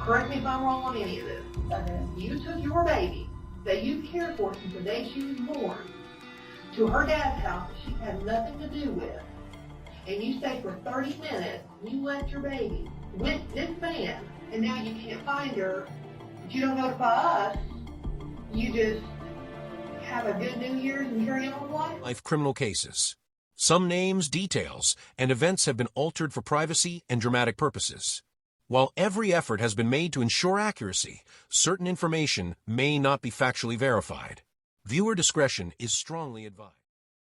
correct me if I'm wrong on any of this. Okay. You took your baby that you cared for since the day she was born to her dad's house that she had nothing to do with, and you stayed for 30 minutes, you left your baby with this man, and now you can't find her, but you don't notify us, you just have a good New Year's and carry on with life? Criminal cases. Some names, details, and events have been altered for privacy and dramatic purposes. While every effort has been made to ensure accuracy, certain information may not be factually verified. Viewer discretion is strongly advised.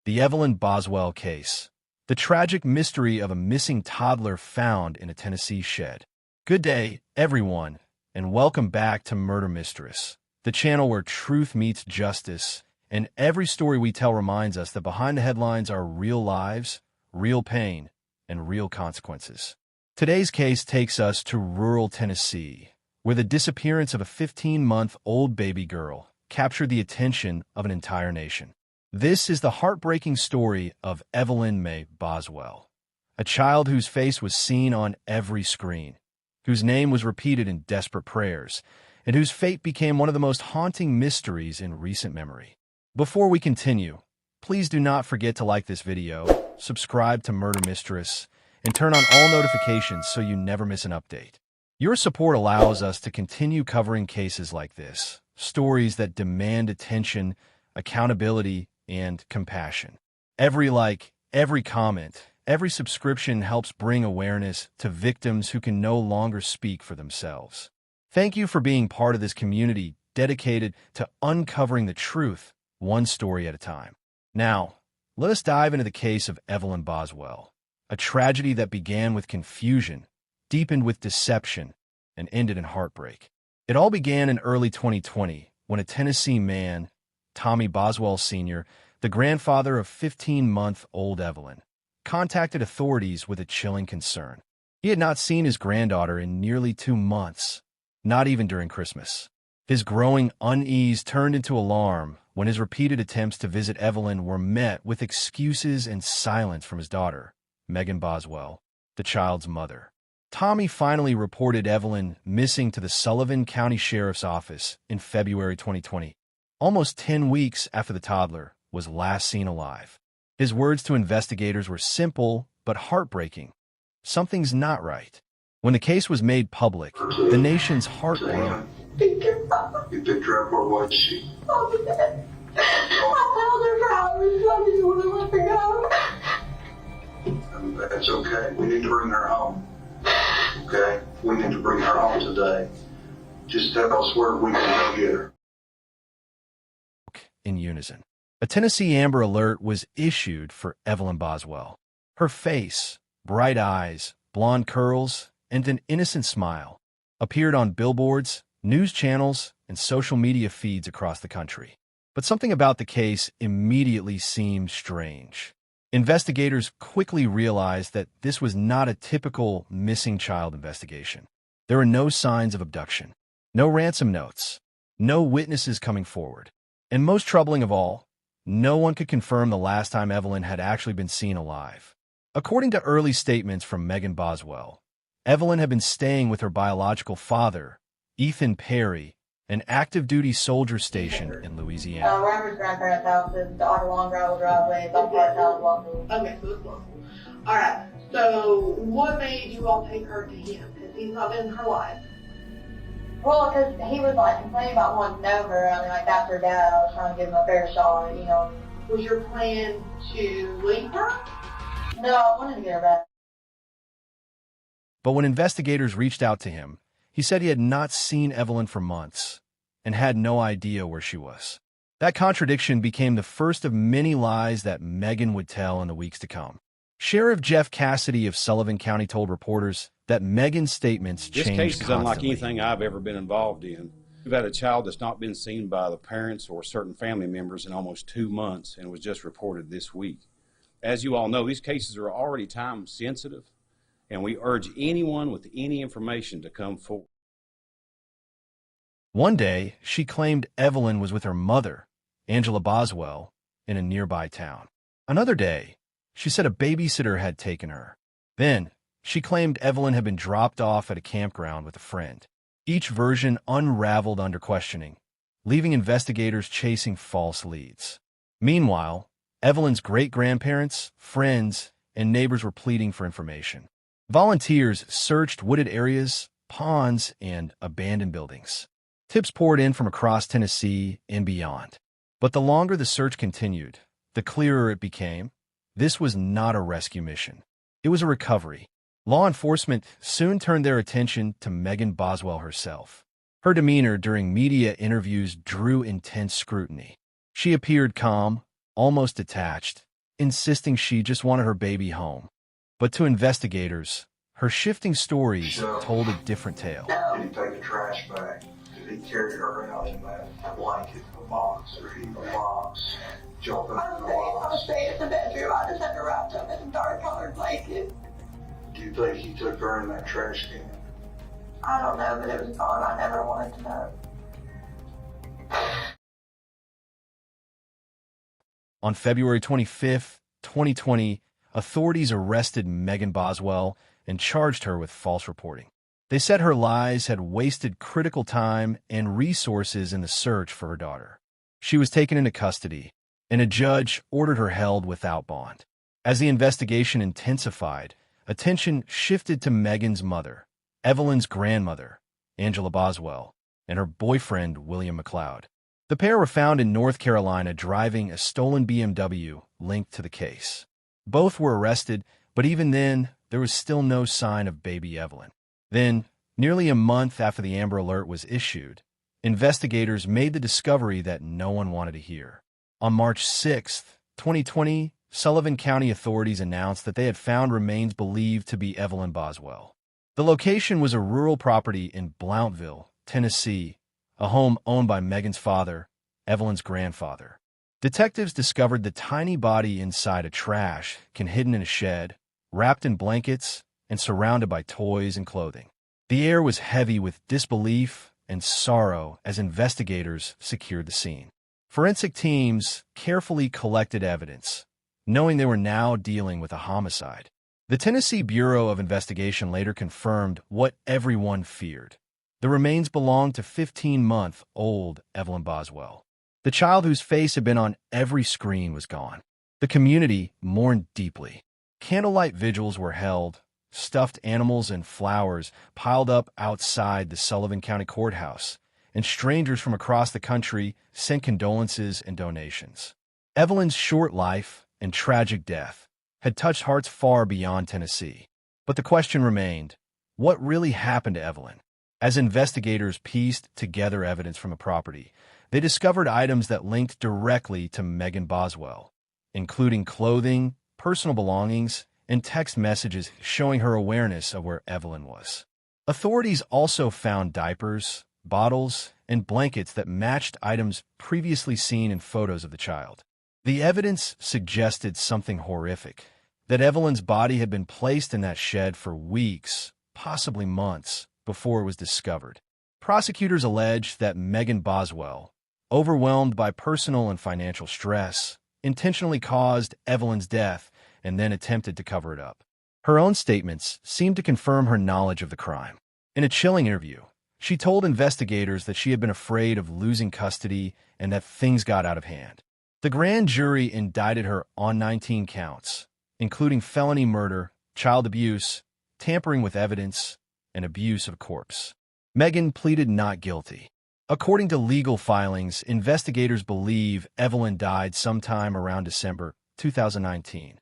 The Evelyn Boswell Case. The tragic mystery of a missing toddler found in a Tennessee shed. Good day, everyone, and welcome back to Murder Mistress, the channel where truth meets justice, and every story we tell reminds us that behind the headlines are real lives, real pain, and real consequences. Today's case takes us to rural Tennessee, where the disappearance of a 15-month-old baby girl captured the attention of an entire nation. This is the heartbreaking story of Evelyn Mae Boswell, a child whose face was seen on every screen, whose name was repeated in desperate prayers, and whose fate became one of the most haunting mysteries in recent memory. Before we continue, please do not forget to like this video, subscribe to Murder Mistress, and turn on all notifications so you never miss an update. Your support allows us to continue covering cases like this, stories that demand attention, accountability, and compassion. Every like, every comment, every subscription helps bring awareness to victims who can no longer speak for themselves. Thank you for being part of this community dedicated to uncovering the truth, one story at a time. Now, let us dive into the case of Evelyn Boswell, a tragedy that began with confusion, deepened with deception, and ended in heartbreak. It all began in early 2020 when a Tennessee man, Tommy Boswell Sr., the grandfather of 15-month-old Evelyn, contacted authorities with a chilling concern. He had not seen his granddaughter in nearly 2 months, not even during Christmas. His growing unease turned into alarm when his repeated attempts to visit Evelyn were met with excuses and silence from his daughter, Megan Boswell, the child's mother. Tommy finally reported Evelyn missing to the Sullivan County Sheriff's Office in February 2020, almost 10 weeks after the toddler was last seen alive. His words to investigators were simple but heartbreaking. Something's not right. When the case was made public, the nation's heart broke. You picked her up, or was she? I held her for hours. I just want to let her go. That's okay. We need to bring her home. Okay? We need to bring her home today. Just tell us where we can go get her. In unison. A Tennessee Amber Alert was issued for Evelyn Boswell. Her face, bright eyes, blonde curls, and an innocent smile appeared on billboards, news channels, and social media feeds across the country. But something about the case immediately seemed strange. Investigators quickly realized that this was not a typical missing child investigation. There were no signs of abduction, no ransom notes, no witnesses coming forward. And most troubling of all, no one could confirm the last time Evelyn had actually been seen alive. According to early statements from Megan Boswell, Evelyn had been staying with her biological father, Ethan Perry, an active-duty soldier stationed in Louisiana. We're at his grandparents' house. It's on a long gravel driveway. It's off our town local. Okay, so it's local. Alright, so what made you all take her to him? Because he's not been in her life. Well, because he was like complaining about wanting to know her. I mean, like that's her dad. I was trying to give him a fair shot, you know. Was your plan to leave her? No, I wanted to get her back. But when investigators reached out to him, he said he had not seen Evelyn for months and had no idea where she was. That contradiction became the first of many lies that Megan would tell in the weeks to come. Sheriff Jeff Cassidy of Sullivan County told reporters that Megan's statements changed constantly. This case is unlike anything I've ever been involved in. We've had a child that's not been seen by the parents or certain family members in almost 2 months and was just reported this week. As you all know, these cases are already time sensitive, and we urge anyone with any information to come forward. One day, she claimed Evelyn was with her mother, Angela Boswell, in a nearby town. Another day, she said a babysitter had taken her. Then, she claimed Evelyn had been dropped off at a campground with a friend. Each version unraveled under questioning, leaving investigators chasing false leads. Meanwhile, Evelyn's great-grandparents, friends, and neighbors were pleading for information. Volunteers searched wooded areas, ponds, and abandoned buildings. Tips poured in from across Tennessee and beyond. But the longer the search continued, the clearer it became. This was not a rescue mission. It was a recovery. Law enforcement soon turned their attention to Megan Boswell herself. Her demeanor during media interviews drew intense scrutiny. She appeared calm, almost detached, insisting she just wanted her baby home. But to investigators, her shifting stories told a different tale. Did he take the trash bag? Did he carry her around in that blanket, a box, or heap a box, jump in the box? I was staying in the bedroom. I just had to wrap up in a dark colored blanket. Do you think he took her in that trash can? I don't know, but it was gone. I never wanted to know. On February 25, 2020, authorities arrested Megan Boswell and charged her with false reporting. They said her lies had wasted critical time and resources in the search for her daughter. She was taken into custody, and a judge ordered her held without bond. As the investigation intensified, attention shifted to Megan's mother, Evelyn's grandmother, Angela Boswell, and her boyfriend, William McLeod. The pair were found in North Carolina driving a stolen BMW linked to the case. Both were arrested, but even then, there was still no sign of baby Evelyn. Then, nearly a month after the Amber Alert was issued, investigators made the discovery that no one wanted to hear. On March 6, 2020, Sullivan County authorities announced that they had found remains believed to be Evelyn Boswell. The location was a rural property in Blountville, Tennessee, a home owned by Megan's father, Evelyn's grandfather. Detectives discovered the tiny body inside a trash can hidden in a shed, wrapped in blankets, and surrounded by toys and clothing. The air was heavy with disbelief and sorrow as investigators secured the scene. Forensic teams carefully collected evidence, knowing they were now dealing with a homicide. The Tennessee Bureau of Investigation later confirmed what everyone feared. The remains belonged to 15-month-old Evelyn Boswell. The child whose face had been on every screen was gone. The community mourned deeply. Candlelight vigils were held, stuffed animals and flowers piled up outside the Sullivan County Courthouse, and strangers from across the country sent condolences and donations. Evelyn's short life and tragic death had touched hearts far beyond Tennessee. But the question remained, what really happened to Evelyn? As investigators pieced together evidence from the property, they discovered items that linked directly to Megan Boswell, including clothing, personal belongings, and text messages showing her awareness of where Evelyn was. Authorities also found diapers, bottles, and blankets that matched items previously seen in photos of the child. The evidence suggested something horrific, that Evelyn's body had been placed in that shed for weeks, possibly months, before it was discovered. Prosecutors alleged that Megan Boswell, overwhelmed by personal and financial stress, intentionally caused Evelyn's death and then attempted to cover it up. Her own statements seemed to confirm her knowledge of the crime. In a chilling interview, she told investigators that she had been afraid of losing custody and that things got out of hand. The grand jury indicted her on 19 counts, including felony murder, child abuse, tampering with evidence, and abuse of a corpse. Megan pleaded not guilty. According to legal filings, investigators believe Evelyn died sometime around December 2019,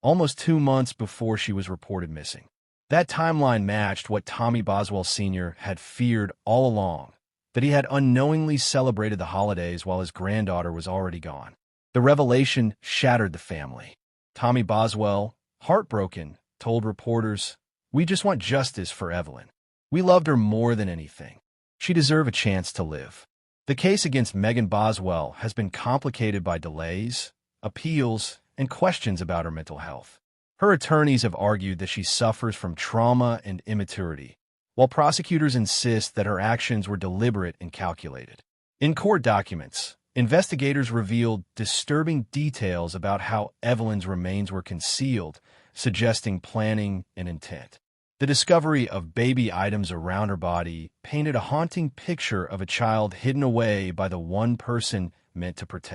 almost 2 months before she was reported missing. That timeline matched what Tommy Boswell Sr. had feared all along, that he had unknowingly celebrated the holidays while his granddaughter was already gone. The revelation shattered the family. Tommy Boswell, heartbroken, told reporters, "We just want justice for Evelyn. We loved her more than anything. She deserved a chance to live." The case against Megan Boswell has been complicated by delays, appeals, and questions about her mental health. Her attorneys have argued that she suffers from trauma and immaturity, while prosecutors insist that her actions were deliberate and calculated. In court documents, investigators revealed disturbing details about how Evelyn's remains were concealed, suggesting planning and intent. The discovery of baby items around her body painted a haunting picture of a child hidden away by the one person meant to protect.